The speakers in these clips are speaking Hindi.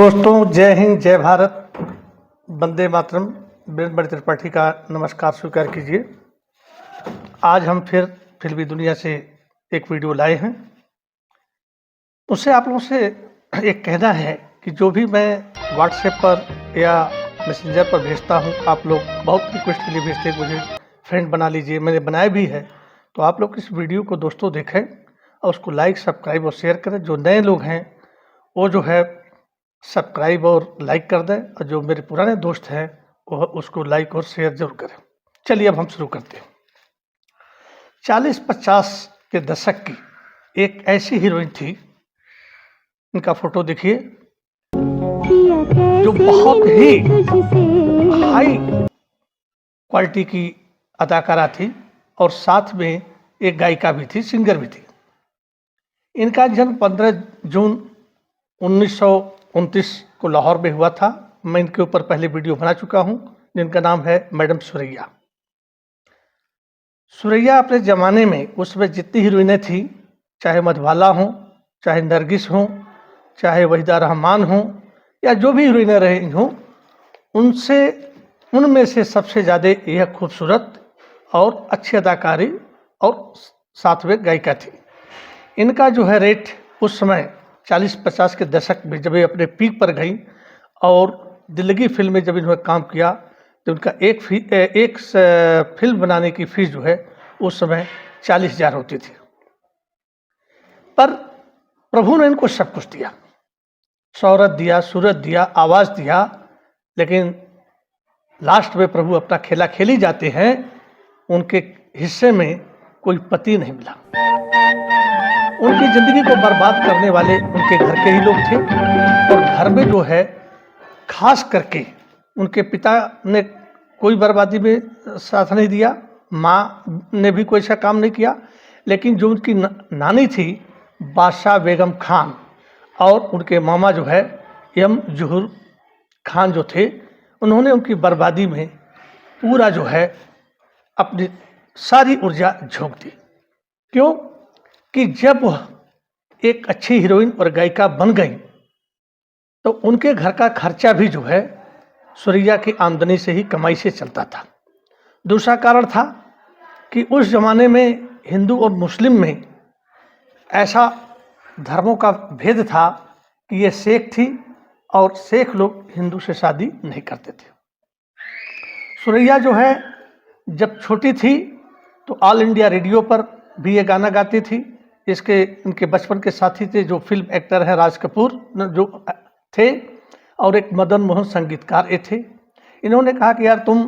दोस्तों, जय हिंद, जय भारत, वंदे मातरम। वीरेंद्र बड़े त्रिपाठी का नमस्कार स्वीकार कीजिए। आज हम फिर फिल्मी दुनिया से एक वीडियो लाए हैं। उससे आप लोगों से एक कहना है कि जो भी मैं व्हाट्सएप पर या मैसेंजर पर भेजता हूं, आप लोग बहुत रिक्वेस्ट के लिए भेजते हैं मुझे फ्रेंड बना लीजिए। मैंने बनाया भी है, तो आप लोग इस वीडियो को दोस्तों देखें और उसको लाइक, सब्सक्राइब और शेयर करें। जो नए लोग हैं वो जो है सब्सक्राइब और लाइक कर दें, और जो मेरे पुराने दोस्त हैं वो उसको लाइक और शेयर जरूर करें। चलिए अब हम शुरू करते हैं। 40-50 के दशक की एक ऐसी हीरोइन थी, इनका फोटो देखिए, जो बहुत ही हाई क्वालिटी की अदाकारा थी और साथ में एक गायिका भी थी, सिंगर भी थी। इनका जन्म 15 जून 1929 को लाहौर में हुआ था। मैं इनके ऊपर पहले वीडियो बना चुका हूं, जिनका नाम है मैडम सुरैया। सुरैया अपने ज़माने में उसमें जितनी हीरोइनें थी, चाहे मधुबाला हों, चाहे नरगिस हों, चाहे वहीदा रहमान हों, या जो भी हीरोइनें रही हों, उनमें से सबसे ज़्यादा यह खूबसूरत और अच्छी अदाकारी और साथ में गायिका थी। इनका जो है रेट उस समय 40-50 के दशक में जब ये अपने पीक पर गई और दिल्लगी फिल्म में जब इन्होंने काम किया, तो उनका एक फिल्म बनाने की फीस जो है उस समय 40,000 होती थी। पर प्रभु ने इनको सब कुछ दिया, शोहरत दिया, सूरत दिया, आवाज़ दिया, लेकिन लास्ट में प्रभु अपना खेला खेल ही जाते हैं। उनके हिस्से में कोई पति नहीं मिला। उनकी ज़िंदगी को बर्बाद करने वाले उनके घर के ही लोग थे, और घर में जो है खास करके उनके पिता ने कोई बर्बादी में साथ नहीं दिया, माँ ने भी कोई ऐसा काम नहीं किया, लेकिन जो उनकी नानी थी बादशाह बेगम खान और उनके मामा जो है एम जहूर खान जो थे, उन्होंने उनकी बर्बादी में पूरा जो है अपनी सारी ऊर्जा झोंक दी। क्यों कि जब वह एक अच्छी हीरोइन और गायिका बन गई तो उनके घर का खर्चा भी जो है सुरैया की आमदनी से ही, कमाई से चलता था। दूसरा कारण था कि उस जमाने में हिंदू और मुस्लिम में ऐसा धर्मों का भेद था कि ये शेख थी और शेख लोग हिंदू से शादी नहीं करते थे। सुरैया जो है जब छोटी थी तो ऑल इंडिया रेडियो पर भी ये गाना गाती थी। इनके बचपन के साथी थे जो फिल्म एक्टर हैं राज कपूर जो थे, और एक मदन मोहन संगीतकार ये थे। इन्होंने कहा कि यार तुम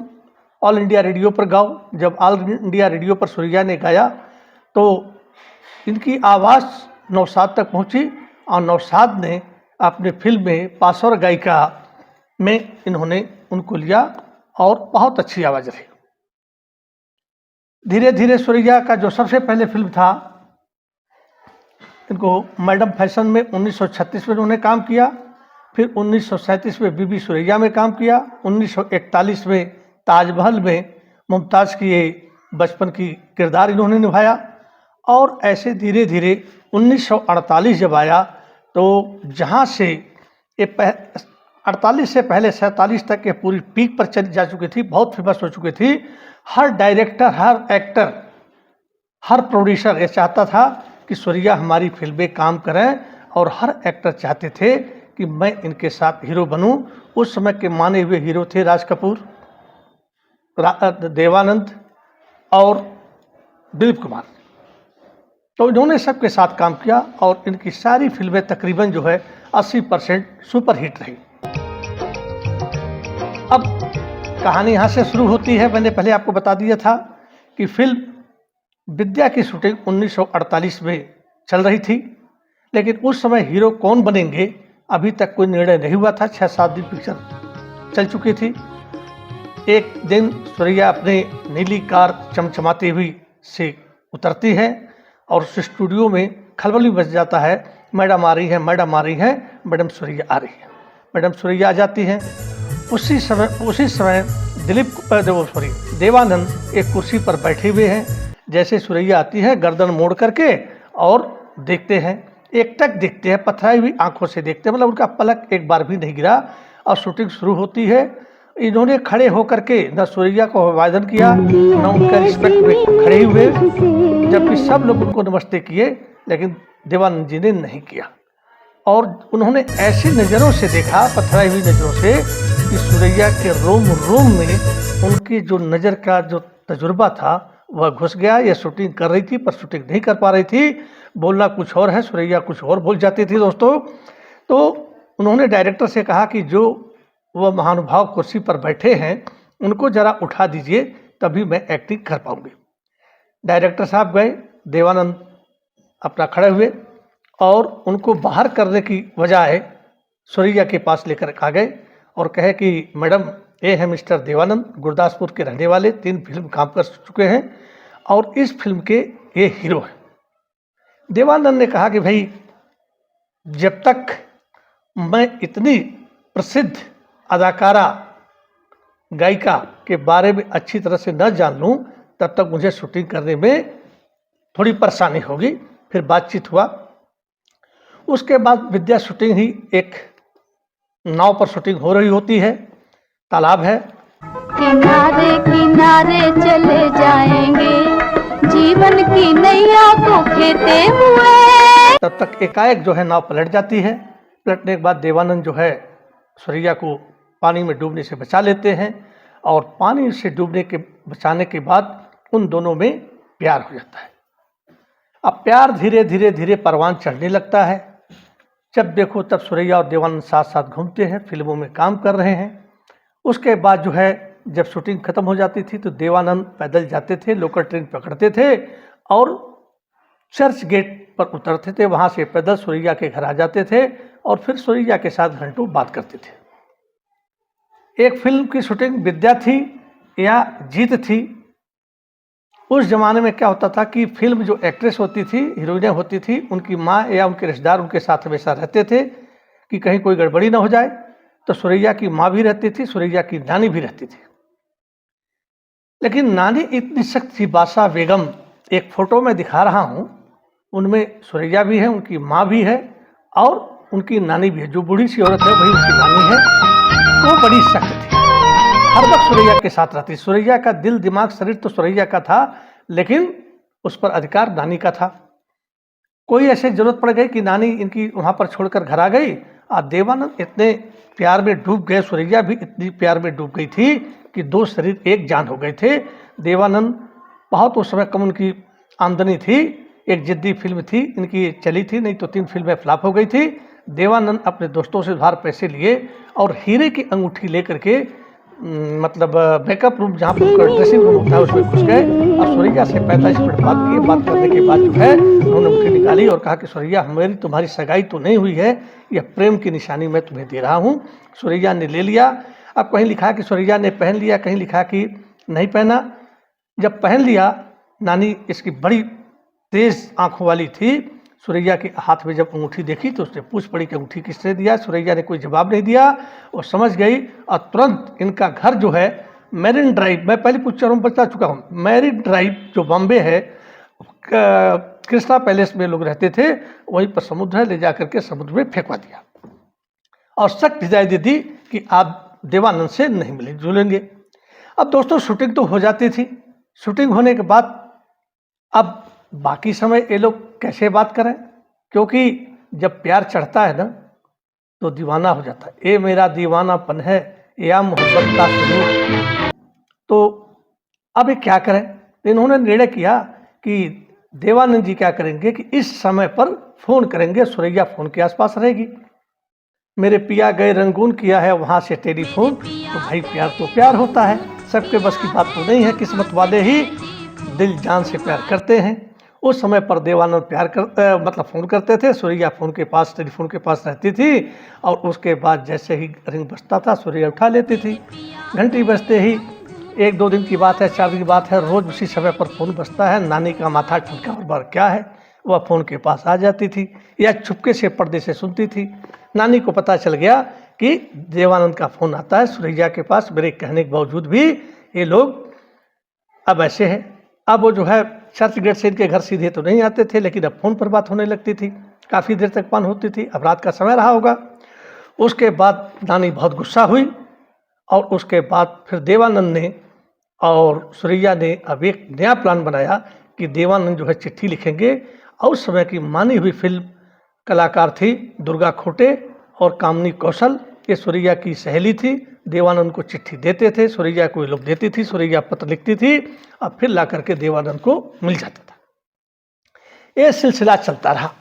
ऑल इंडिया रेडियो पर गाओ। जब ऑल इंडिया रेडियो पर सुरैया ने गाया तो इनकी आवाज़ नौशाद तक पहुंची, और नौशाद ने अपने फिल्म में पासवर गायिका में इन्होंने उनको लिया और बहुत अच्छी आवाज़ रही। धीरे धीरे सुरैया का जो सबसे पहले फिल्म था, इनको मैडम फैशन में 1936 में उन्होंने काम किया, फिर 1937 में बीबी सुरैया में काम किया, 1941 में ताजमहल में मुमताज़ की ये बचपन की किरदार इन्होंने निभाया, और ऐसे धीरे धीरे 1948 जब आया तो जहाँ से ये 48 से पहले 47 तक ये पूरी पीक पर चली जा चुकी थी, बहुत फेमस हो चुकी थी। हर डायरेक्टर, हर एक्टर, हर प्रोड्यूसर ये चाहता था कि सुरैया हमारी फिल्में काम करें, और हर एक्टर चाहते थे कि मैं इनके साथ हीरो बनूं। उस समय के माने हुए हीरो थे राज कपूर, देवानंद और दिलीप कुमार। तो इन्होंने सबके साथ काम किया और इनकी सारी फिल्में तकरीबन जो है 80% सुपर हिट रही। अब कहानी यहाँ से शुरू होती है। मैंने पहले आपको बता दिया था कि फिल्म विद्या की शूटिंग 1948 में चल रही थी, लेकिन उस समय हीरो कौन बनेंगे अभी तक कोई निर्णय नहीं हुआ था। 6-7 दिन पिक्चर चल चुकी थी। एक दिन सुरैया अपने नीली कार चमचमाती हुई से उतरती है और उस स्टूडियो में खलबली मच जाता है, मैडम आ रही है, मैडम आ रही है, मैडम सुरैया आ रही है। मैडम सुरैया आ जाती हैं। उसी समय देवानंद एक कुर्सी पर बैठे हुए हैं। जैसे सुरैया आती है, गर्दन मोड़ करके और देखते हैं एकटक देखते हैं, पथराई हुई आंखों से देखते हैं, मतलब उनका पलक एक बार भी नहीं गिरा। और शूटिंग शुरू होती है, इन्होंने खड़े होकर के न सुरैया को अभिवादन किया, न उनका रिस्पेक्ट में खड़े हुए, जबकि सब लोग उनको नमस्ते किए, लेकिन देवानंद जी ने नहीं किया। और उन्होंने ऐसी नज़रों से देखा, पथराई हुई नज़रों से, कि सुरैया के रोम रोम में उनकी जो नज़र का जो तजुर्बा था वह घुस गया। यह शूटिंग कर रही थी पर शूटिंग नहीं कर पा रही थी, बोलना कुछ और है, सुरैया कुछ और बोल जाती थी दोस्तों। तो उन्होंने डायरेक्टर से कहा कि जो वह महानुभाव कुर्सी पर बैठे हैं उनको ज़रा उठा दीजिए, तभी मैं एक्टिंग कर पाऊंगी। डायरेक्टर साहब गए, देवानंद अपना खड़े हुए और उनको बाहर करने की बजाय सुरैया के पास लेकर आ गए और कहे कि मैडम, ये है मिस्टर देवानंद, गुरदासपुर के रहने वाले, 3 फिल्म काम कर चुके हैं और इस फिल्म के ये हीरो हैं। देवानंद ने कहा कि भाई, जब तक मैं इतनी प्रसिद्ध अदाकारा गायिका के बारे में अच्छी तरह से न जान लूँ, तब तक मुझे शूटिंग करने में थोड़ी परेशानी होगी। फिर बातचीत हुआ। उसके बाद विद्या शूटिंग ही एक नाव पर शूटिंग हो रही होती है, तालाब है। किनारे किनारे चले जाएंगे, जीवन की नैया को खेते हुए। तब तक एकाएक जो है नाव पलट जाती है। पलटने के बाद देवानंद जो है सुरैया को पानी में डूबने से बचा लेते हैं और पानी से बचाने के बाद उन दोनों में प्यार हो जाता है। अब प्यार धीरे धीरे धीरे परवान चढ़ने लगता है। जब देखो तब सुरैया और देवानंद साथ साथ घूमते हैं, फिल्मों में काम कर रहे हैं। उसके बाद जो है जब शूटिंग खत्म हो जाती थी तो देवानंद पैदल जाते थे, लोकल ट्रेन पकड़ते थे और चर्च गेट पर उतरते थे। वहाँ से पैदल सुरैया के घर आ जाते थे और फिर सुरैया के साथ घंटों बात करते थे। एक फिल्म की शूटिंग विद्या थी या जीत थी। उस जमाने में क्या होता था कि फिल्म जो एक्ट्रेस होती थी, हीरोइनें होती थी, उनकी माँ या उनके रिश्तेदार उनके साथ हमेशा रहते थे कि कहीं कोई गड़बड़ी ना हो जाए। तो सुरैया की माँ भी रहती थी, सुरैया की नानी भी रहती थी। लेकिन नानी इतनी सख्त थी, बादशाह बेगम, एक फोटो में दिखा रहा हूँ, उनमें सुरैया भी है, उनकी माँ भी है और उनकी नानी भी है। जो बूढ़ी सी औरत है वही उनकी नानी है। वो बड़ी सख्त थी, हर वक्त सुरैया के साथ रहती। सुरैया का दिल दिमाग शरीर तो सुरैया का था, लेकिन उस पर अधिकार नानी का था। कोई ऐसे जरूरत पड़ गई कि नानी इनकी वहाँ पर छोड़कर घर आ गई और देवानंद इतने प्यार में डूब गए, सुरैया भी इतनी प्यार में डूब गई थी कि 2 शरीर एक जान हो गए थे। देवानंद बहुत उस समय कम उनकी आमदनी थी, एक जिद्दी फिल्म थी इनकी चली थी, नहीं तो 3 फिल्में फ्लॉप हो गई थी। देवानंद अपने दोस्तों से उधार पैसे लिए और हीरे की अंगूठी लेकर के मतलब मेकअप रूम जहाँ पर ड्रेसिंग रूम होता है उसमें घुस गए और सुरैया से 45 मिनट बात किए। बात करने के बाद जो है उन्होंने अंगूठी निकाली और कहा कि सुरैया, हमारी तुम्हारी सगाई तो नहीं हुई है, यह प्रेम की निशानी मैं तुम्हें दे रहा हूँ। सुरैया ने ले लिया। अब कहीं लिखा कि सुरैया ने पहन लिया, कहीं लिखा कि नहीं पहना। जब पहन लिया, नानी इसकी बड़ी तेज आंखों वाली थी। सुरैया के हाथ में जब अंगूठी देखी तो उसने पूछ पड़ी कि अंगूठी किसने दिया। सुरैया ने कोई जवाब नहीं दिया, वो समझ गई और तुरंत इनका घर जो है मैरिन ड्राइव, मैं पहले पिक्चरों में बता चुका हूँ, मैरिन ड्राइव जो बॉम्बे है, कृष्णा पैलेस में लोग रहते थे, वहीं पर समुद्र है, ले जा करके समुद्र में फेंकवा दिया और सख्त हिदायत दे दी कि आप देवानंद से नहीं मिले जुलेंगे। अब दोस्तों शूटिंग तो हो जाती थी। शूटिंग होने के बाद अब बाकी समय ये लोग कैसे बात करें, क्योंकि जब प्यार चढ़ता है ना तो दीवाना हो जाता है। ये मेरा दीवानापन है या मोहब्बत का सुरूर। तो अब ये क्या करें। तो इन्होंने निर्णय किया कि देवानंद जी क्या करेंगे कि इस समय पर फोन करेंगे, सुरैया फोन के आसपास रहेगी। मेरे पिया गए रंगून किया है वहाँ से टेलीफोन। तो भाई प्यार तो प्यार होता है, सबके बस की बात तो नहीं है, किस्मत वाले ही दिल जान से प्यार करते हैं। उस समय पर देवानंद मतलब फ़ोन करते थे, सुरैया फ़ोन के पास, टेलीफोन के पास रहती थी और उसके बाद जैसे ही रिंग बजता था सुरैया उठा लेती थी। घंटी बजते ही 1-2 दिन की बात है, 4 दिन की बात है, रोज़ उसी समय पर फ़ोन बजता है। नानी का माथा ठनका बार क्या है, वह फ़ोन के पास आ जाती थी या छुपके से पर्दे से सुनती थी। नानी को पता चल गया कि देवानंद का फ़ोन आता है सुरैया के पास। मेरे कहने के बावजूद भी ये लोग अब ऐसे हैं। अब वो जो है चर्च गेट से इनके घर सीधे तो नहीं आते थे, लेकिन अब फ़ोन पर बात होने लगती थी। काफ़ी देर तक बंद होती थी। अब रात का समय रहा होगा। उसके बाद नानी बहुत गुस्सा हुई और उसके बाद फिर देवानंद ने और सुरैया ने अब एक नया प्लान बनाया कि देवानंद जो है चिट्ठी लिखेंगे। और उस समय की मानी हुई फिल्म कलाकार थी दुर्गा खोटे और कामनी कौशल। ये सुरैया की सहेली थी। देवानंद को चिट्ठी देते थे, सुरैया को ये लोग देती थी, सुरैया पत्र लिखती थी और फिर ला करके देवानंद को मिल जाता था। ये सिलसिला चलता रहा।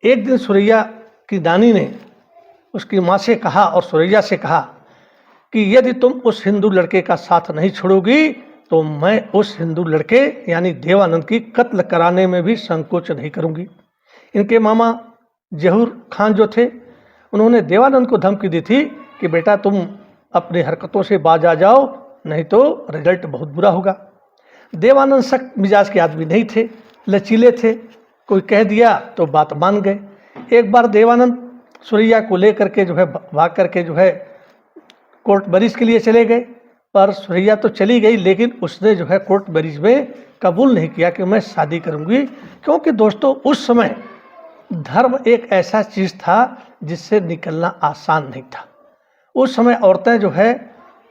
एक दिन सुरैया की नानी ने उसकी माँ से कहा और सुरैया से कहा कि यदि तुम उस हिंदू लड़के का साथ नहीं छोड़ोगी तो मैं उस हिंदू लड़के यानी देवानंद की कत्ल कराने में भी संकोच नहीं करूंगी। इनके मामा जहूर खान जो थे उन्होंने देवानंद को धमकी दी थी कि बेटा तुम अपनी हरकतों से बाज आ जाओ, नहीं तो रिजल्ट बहुत बुरा होगा। देवानंद सख्त मिजाज के आदमी नहीं थे, लचीले थे। कोई कह दिया तो बात मान गए। एक बार देवानंद सुरैया को लेकर के जो है भाग करके जो है कोर्ट मैरिज के लिए चले गए। पर सुरैया तो चली गई लेकिन उसने जो है कोर्ट मैरिज में कबूल नहीं किया कि मैं शादी करूंगी। क्योंकि दोस्तों उस समय धर्म एक ऐसा चीज़ था जिससे निकलना आसान नहीं था। उस समय औरतें जो है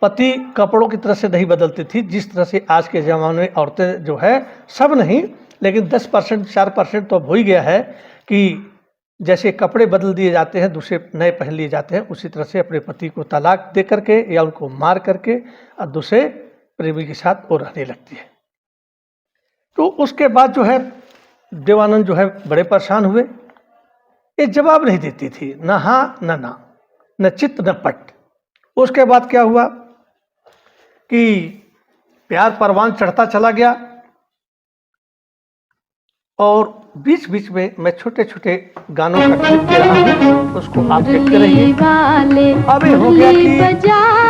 पति कपड़ों की तरह से नहीं बदलती थी जिस तरह से आज के ज़माने में औरतें जो है, सब नहीं लेकिन 10% 4% तो अब हो ही गया है कि जैसे कपड़े बदल दिए जाते हैं, दूसरे नए पहन लिए जाते हैं, उसी तरह से अपने पति को तलाक दे करके या उनको मार करके और दूसरे प्रेमी के साथ वो रहने लगती है। तो उसके बाद जो है देवानंद जो है बड़े परेशान हुए। ये जवाब नहीं देती थी, न हाँ न ना, न चित न पट। उसके बाद क्या हुआ कि प्यार परवान चढ़ता चला गया और बीच बीच में मैं छोटे छोटे गानों का क्लिप दे रहा हूँ, उसको आप देखते रहिए। अब ये हो गया कि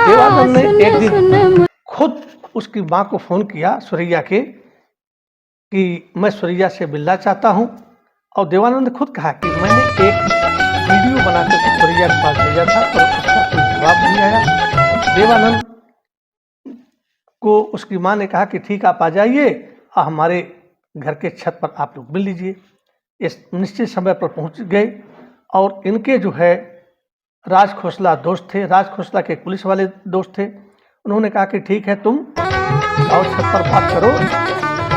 देवानंद ने एक दिन खुद उसकी माँ को फोन किया सुरैया के कि मैं सुरैया से मिलना चाहता हूँ। और देवानंद ने खुद कहा कि मैंने एक वीडियो बनाकर सुरैया के पास भेजा था पर उसका कोई जवाब नहीं आया। देवानंद को उसकी माँ ने कहा कि ठीक आप आ जाइए और हमारे घर के छत पर आप लोग मिल लीजिए। इस निश्चित समय पर पहुंच गए और इनके जो है राज खोसला दोस्त थे, राज खोसला के पुलिस वाले दोस्त थे। उन्होंने कहा कि ठीक है तुम आओ छत पर बात करो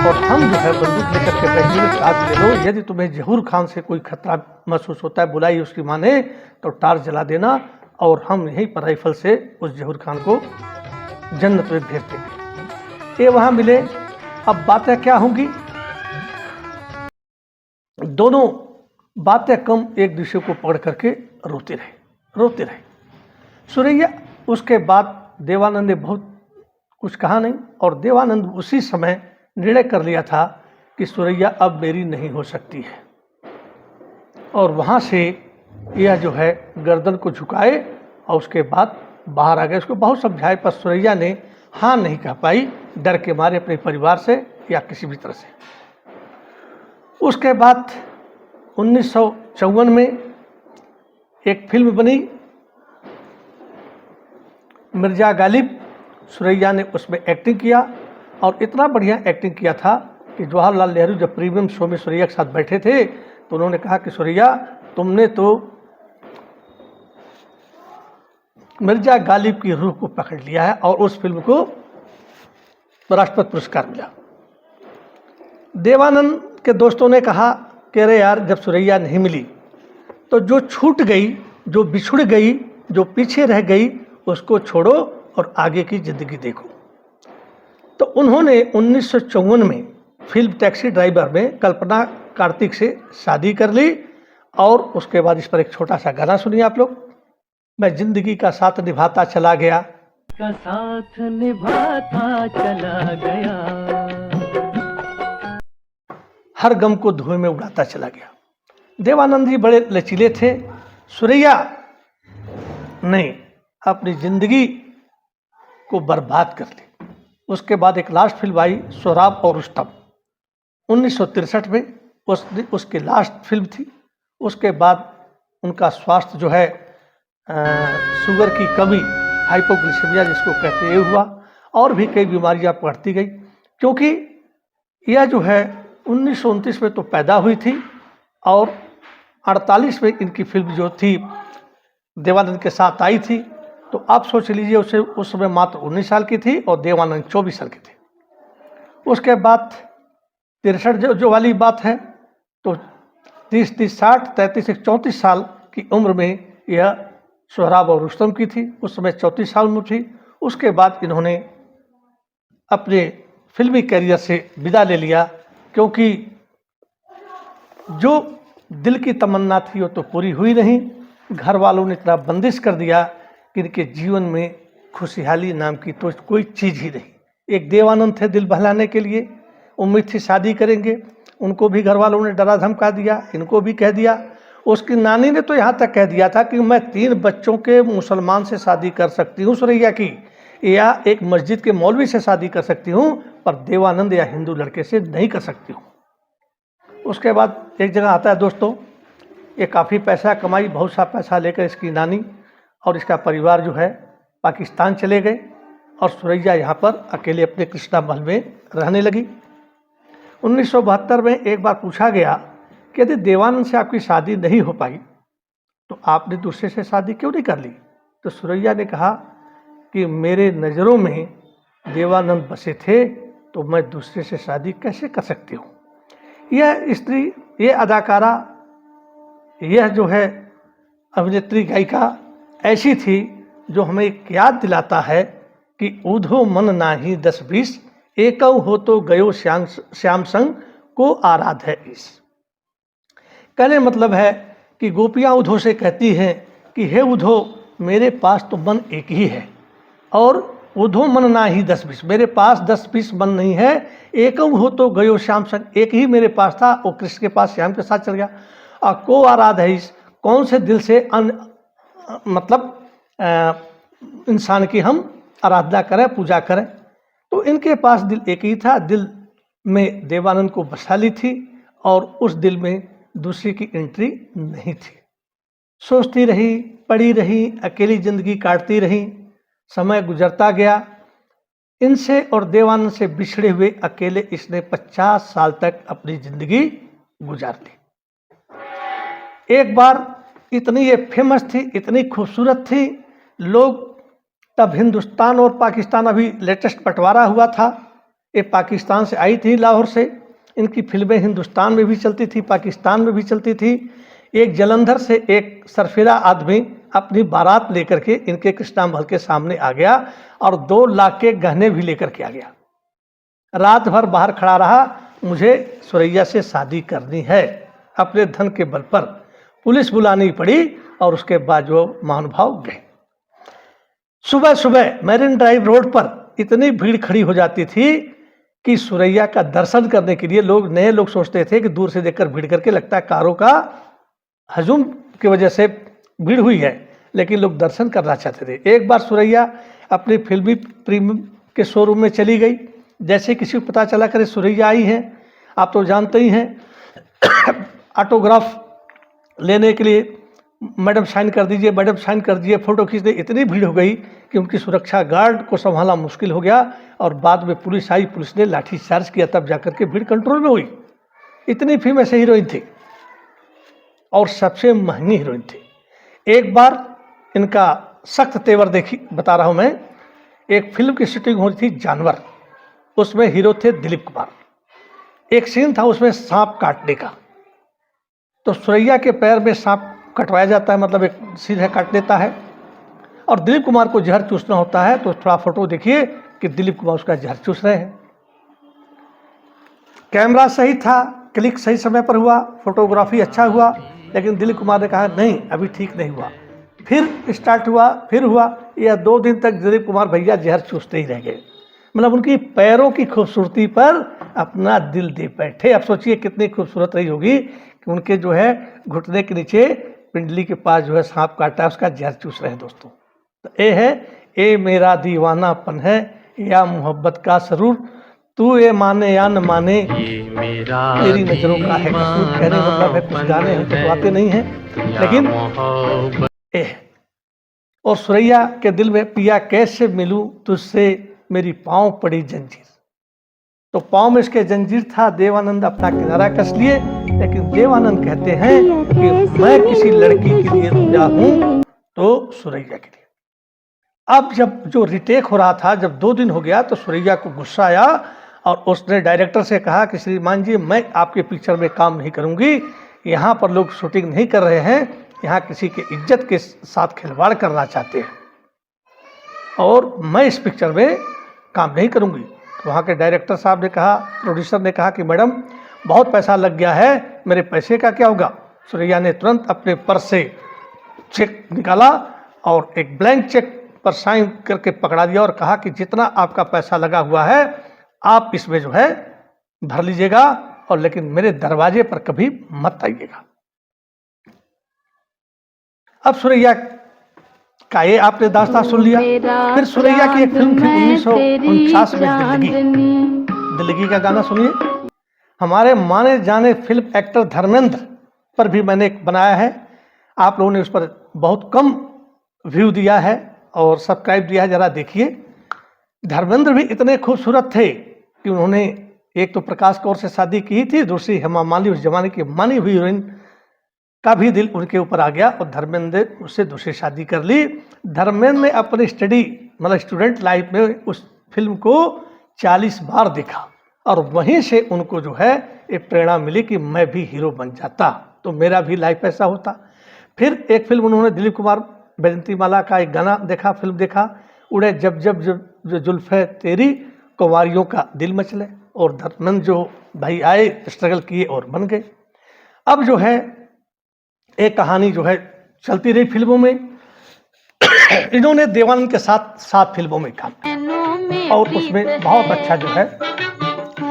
और हम जो है बंदूक लेकर के बैठे टार्च ले लो। यदि तुम्हें जहूर खान से कोई खतरा महसूस होता है, बुलाई उसकी माँ ने, तो टार्च जला देना और हम यहीं पर राइफल से उस जहूर खान को जन्नत में भेज देंगे। ये वहाँ मिले। अब बातें क्या होंगी, दोनों बातें कम एक दूसरे को पकड़ करके रोते रहे। सुरैया उसके बाद देवानंद ने बहुत कुछ कहा नहीं और देवानंद उसी समय निर्णय कर लिया था कि सुरैया अब मेरी नहीं हो सकती है। और वहाँ से यह जो है गर्दन को झुकाए और उसके बाद बाहर आ गए। उसको बहुत समझाए पर सुरैया ने हाँ नहीं कह पाई, डर के मारे अपने परिवार से या किसी भी तरह से। उसके बाद 1954 में एक फिल्म बनी मिर्जा गालिब। सुरैया ने उसमें एक्टिंग किया और इतना बढ़िया एक्टिंग किया था कि जवाहरलाल नेहरू जब प्रीमियम शो में सुरैया के साथ बैठे थे तो उन्होंने कहा कि सुरैया तुमने तो मिर्जा गालिब की रूह को पकड़ लिया है। और उस फिल्म को राष्ट्रपति पुरस्कार मिला। देवानंद के दोस्तों ने कहा कि अरे यार जब सुरैया नहीं मिली तो जो छूट गई, जो बिछुड़ गई, जो पीछे रह गई उसको छोड़ो और आगे की जिंदगी देखो। तो उन्होंने 1954 में फिल्म टैक्सी ड्राइवर में कल्पना कार्तिक से शादी कर ली। और उसके बाद इस पर एक छोटा सा गाना सुनिए आप लोग। मैं जिंदगी का साथ निभाता चला गया, का साथ निभाता चला गया, हर गम को धुएं में उड़ाता चला गया। देवानंद जी बड़े लचीले थे। सुरैया ने अपनी जिंदगी को बर्बाद कर ली। उसके बाद एक लास्ट फिल्म आई सोहराब और रुस्तम 1963 में, उसकी लास्ट फिल्म थी। उसके बाद उनका स्वास्थ्य जो है शुगर की कमी, हाइपोग्लिसेमिया जिसको कहते हैं, हुआ और भी कई बीमारियां बढ़ती गई। क्योंकि यह जो है 1929 में तो पैदा हुई थी और 1948 में इनकी फिल्म जो थी देवानंद के साथ आई थी। तो आप सोच लीजिए उसे उस समय मात्र 19 साल की थी और देवानंद 24 साल के थे। उसके बाद 63 जो वाली बात है तो 30, 60, 33, 34 साल की उम्र में यह सोहराब और रुस्तम की थी। उस समय 34 साल उम्र थी। उसके बाद इन्होंने अपने फिल्मी करियर से विदा ले लिया, क्योंकि जो दिल की तमन्ना थी वो तो पूरी हुई नहीं। घर वालों ने इतना बंदिश कर दिया कि इनके जीवन में खुशहाली नाम की तो कोई चीज़ ही नहीं। एक देवानंद थे दिल बहलाने के लिए, उम्मीद थी शादी करेंगे, उनको भी घर वालों ने डरा धमका दिया, इनको भी कह दिया। उसकी नानी ने तो यहाँ तक कह दिया था कि मैं 3 बच्चों के मुसलमान से शादी कर सकती हूँ सुरैया की, या एक मस्जिद के मौलवी से शादी कर सकती हूँ, पर देवानंद या हिंदू लड़के से नहीं कर सकती हूँ। उसके बाद एक जगह आता है दोस्तों, ये काफ़ी पैसा कमाई, बहुत सा पैसा लेकर इसकी नानी और इसका परिवार जो है पाकिस्तान चले गए और सुरैया यहाँ पर अकेले अपने कृष्णा महल में रहने लगी। 1972 में एक बार पूछा गया कि यदि देवानंद से आपकी शादी नहीं हो पाई तो आपने दूसरे से शादी क्यों नहीं कर ली? तो सुरैया ने कहा कि मेरे नज़रों में देवानंद बसे थे तो मैं दूसरे से शादी कैसे कर सकती हूँ। यह स्त्री, ये अदाकारा, यह जो है अभिनेत्री गायिका ऐसी थी जो हमें याद दिलाता है कि ऊधो मन नाही 10-20, एकौ हो तो गयो श्याम संग को आराध है इस। कहने मतलब है कि गोपियाँ उधो से कहती हैं कि हे उधो, मेरे पास तो मन एक ही है, और उधो मन ना ही 10-20, मेरे पास 10-20 मन नहीं है। एकौ हो तो गयो श्याम संग, एक ही मेरे पास था, वो कृष्ण के पास श्याम के साथ चल गया। और को आराध है इस, कौन से दिल से मतलब इंसान की हम आराधना करें, पूजा करें। तो इनके पास दिल एक ही था, दिल में देवानंद को बसा ली थी और उस दिल में दूसरी की एंट्री नहीं थी। सोचती रही, पड़ी रही, अकेली जिंदगी काटती रही, समय गुजरता गया। इनसे और देवानंद से बिछड़े हुए अकेले इसने 50 साल तक अपनी जिंदगी गुजार ली। एक बार इतनी ये फेमस थी, इतनी खूबसूरत थी, लोग तब हिंदुस्तान और पाकिस्तान, अभी लेटेस्ट बंटवारा हुआ था, ये पाकिस्तान से आई थी लाहौर से। इनकी फिल्में हिंदुस्तान में भी चलती थी, पाकिस्तान में भी चलती थी। एक जलंधर से एक सरफिरा आदमी अपनी बारात लेकर के इनके कृष्णा महल के सामने आ गया और 2 लाख के गहने भी लेकर के आ गया। रात भर बाहर खड़ा रहा, मुझे सुरैया से शादी करनी है। अपने धन के बल पर पुलिस बुलानी पड़ी और उसके बाद वो महानुभाव गए। सुबह सुबह मैरिन ड्राइव रोड पर इतनी भीड़ खड़ी हो जाती थी कि सुरैया का दर्शन करने के लिए नए लोग सोचते थे कि दूर से देखकर भीड़ करके लगता है कारों का हजूम की वजह से भीड़ हुई है, लेकिन लोग दर्शन करना चाहते थे। एक बार सुरैया अपनी फिल्मी प्रीमियम के शोरूम में चली गई। जैसे किसी को पता चला करे सुरैया आई है, आप तो जानते ही हैं, ऑटोग्राफ लेने के लिए मैडम साइन कर दीजिए, मैडम साइन कर दीजिए, फ़ोटो खींच दे। इतनी भीड़ हो गई कि उनकी सुरक्षा गार्ड को संभालना मुश्किल हो गया और बाद में पुलिस आई, पुलिस ने लाठी चार्ज किया, तब जाकर के भीड़ कंट्रोल में हुई। इतनी फेमस हीरोइन थी और सबसे महंगी हीरोइन थी। एक बार इनका सख्त तेवर देखी, बता रहा हूँ मैं। एक फिल्म की शूटिंग हो रही थी जानवर, उसमें हीरो थे दिलीप कुमार। एक सीन था उसमें सांप काटने का, तो सुरैया के पैर में सांप कटवाया जाता है, मतलब एक सीधा काट देता है और दिलीप कुमार को जहर चूसना होता है। तो थोड़ा फोटो देखिए कि दिलीप कुमार उसका जहर चूस रहे हैं। कैमरा सही था, क्लिक सही समय पर हुआ, फोटोग्राफी अच्छा हुआ, लेकिन दिलीप कुमार ने कहा नहीं अभी ठीक नहीं हुआ। फिर स्टार्ट हुआ, फिर हुआ, यह 2 दिन तक दिलीप कुमार भैया जहर चूसते ही रह गए। मतलब उनकी पैरों की खूबसूरती पर अपना दिल दे बैठे। अब सोचिए कितनी खूबसूरत रही होगी कि उनके जो है घुटने के नीचे पिंडली के पास जो है सांप काटा है, उसका जहर चूस रहे हैं दोस्तों। तो ये है, ए मेरा दीवानापन है या मोहब्बत का सरूर, तू ये माने या न माने तेरी नजरों का है कसूर। कहने मतलब है कुछ गाने हम तो आते नहीं हैं, लेकिन ए है। और सुरैया के दिल में पिया कैसे मिलूं तुझसे, मेरी पाँव पड़ी जंजीर। तो पाँव में इसके जंजीर था, देवानंद अपना किनारा कस लिए लेकिन देवानंद कहते हैं कि मैं किसी लड़की के लिए रोया हूं तो सुरैया के लिए। अब जब जो रिटेक हो रहा था, जब 2 दिन हो गया तो सुरैया को गुस्सा आया और उसने डायरेक्टर से कहा कि श्रीमान जी, मैं आपके पिक्चर में काम नहीं करूंगी, यहाँ पर लोग शूटिंग नहीं कर रहे हैं, यहाँ किसी के इज्जत के साथ खिलवाड़ करना चाहते हैं और मैं इस पिक्चर में काम नहीं करूंगी। तो वहाँ के डायरेक्टर साहब ने कहा, प्रोड्यूसर ने कहा कि मैडम बहुत पैसा लग गया है, मेरे पैसे का क्या होगा। सुरैया ने तुरंत अपने पर्स से चेक निकाला और एक ब्लैंक चेक पर साइन करके पकड़ा दिया और कहा कि जितना आपका पैसा लगा हुआ है आप इसमें जो है भर लीजिएगा, और लेकिन मेरे दरवाजे पर कभी मत आइएगा। अब सुरैया का ये आपने दास्तान सुन लिया। फिर सुरैया की एक फिल्म थी 1949 में दिल्लगी का गाना सुनिए। हमारे माने जाने फिल्म एक्टर धर्मेंद्र पर भी मैंने एक बनाया है, आप लोगों ने उस पर बहुत कम व्यू दिया है और सब्सक्राइब दिया है, जरा देखिए। धर्मेंद्र भी इतने खूबसूरत थे कि उन्होंने एक तो प्रकाश कौर से शादी की थी, दूसरी हेमा मालिनी, उस जमाने की मानी हुई हीरोइन का भी दिल उनके ऊपर आ गया और धर्मेंद्र ने उससे दूसरी शादी कर ली। धर्मेंद्र ने अपनी स्टडी मतलब स्टूडेंट लाइफ में उस फिल्म को 40 बार देखा और वहीं से उनको जो है एक प्रेरणा मिली कि मैं भी हीरो बन जाता तो मेरा भी लाइफ ऐसा होता। फिर एक फिल्म उन्होंने दिलीप कुमार बैजंतीमाला का एक गाना देखा, फिल्म देखा, उड़े जब जब जब जो जुल्फे तेरी कुंवारियों का दिल मचले, और धर्मेंद्र जो भाई आए, स्ट्रगल किए और बन गए। अब जो है एक कहानी जो है चलती रही फिल्मों में। इन्होंने देवानंद के साथ 7 फिल्मों में काम किया और उसमें बहुत अच्छा जो है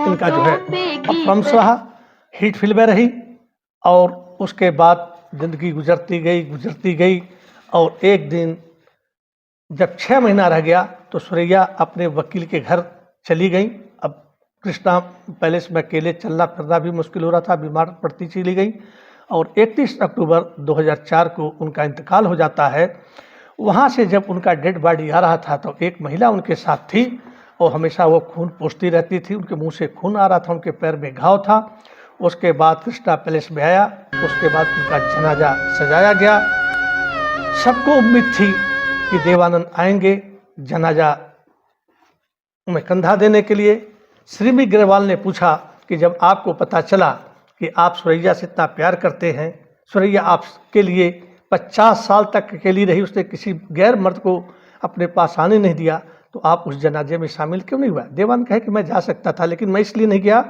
इनका जो है परफॉर्मेंस रहा, हिट फिल्में रही। और उसके बाद जिंदगी गुजरती गई और एक दिन जब 6 महीना रह गया तो सुरैया अपने वकील के घर चली गई। अब कृष्णा पैलेस में अकेले चलना फिरना भी मुश्किल हो रहा था, बीमार पड़ती चली गई और 31 अक्टूबर 2004 को उनका इंतकाल हो जाता है। वहाँ से जब उनका डेड बॉडी आ रहा था तो एक महिला उनके साथ थी और हमेशा वो खून पोंछती रहती थी, उनके मुंह से खून आ रहा था, उनके पैर में घाव था। उसके बाद कृष्णा पैलेस में आया, उसके बाद उनका जनाजा सजाया गया। सबको उम्मीद थी कि देवानंद आएंगे जनाजा में कंधा देने के लिए। श्रीमी ग्रेवाल ने पूछा कि जब आपको पता चला कि आप सुरैया से इतना प्यार करते हैं, सुरैया आपके लिए 50 साल तक अकेली रही, उसने किसी गैर मर्द को अपने पास आने नहीं दिया, तो आप उस जनाजे में शामिल क्यों नहीं हुआ। देवानंद कहे कि मैं जा सकता था लेकिन मैं इसलिए नहीं गया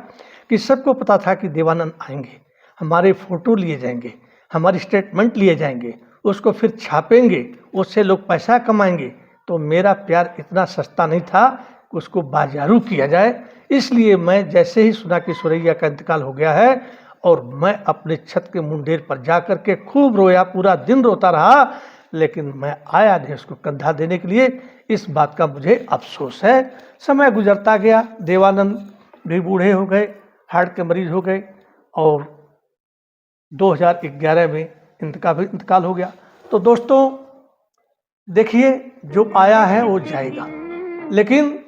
कि सबको पता था कि देवानंद आएंगे, हमारे फोटो लिए जाएंगे, हमारी स्टेटमेंट लिए जाएंगे, उसको फिर छापेंगे, उससे लोग पैसा कमाएंगे। तो मेरा प्यार इतना सस्ता नहीं था कि उसको बाजारू किया जाए। इसलिए मैं जैसे ही सुना कि सुरैया का इंतकाल हो गया है और मैं अपने छत के मुंडेर पर जा कर के खूब रोया, पूरा दिन रोता रहा, लेकिन मैं आया नहीं उसको कंधा देने के लिए। इस बात का मुझे अफसोस है। समय गुजरता गया, देवानंद भी बूढ़े हो गए, हार्ट के मरीज हो गए और 2011 में इंतकाल हो गया। तो दोस्तों देखिए, जो आया है वो जाएगा, लेकिन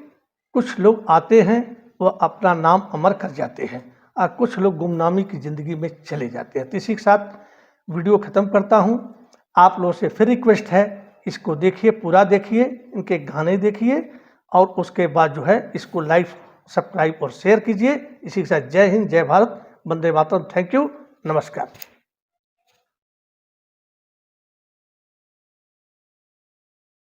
कुछ लोग आते हैं वो अपना नाम अमर कर जाते हैं और कुछ लोग गुमनामी की ज़िंदगी में चले जाते हैं। तो इसी के साथ वीडियो ख़त्म करता हूँ। आप लोगों से फिर रिक्वेस्ट है, इसको देखिए, पूरा देखिए, इनके गाने देखिए और उसके बाद जो है इसको लाइक, सब्सक्राइब और शेयर कीजिए। इसी के साथ जय हिंद, जय भारत, वंदे मातरम। थैंक यू, नमस्कार।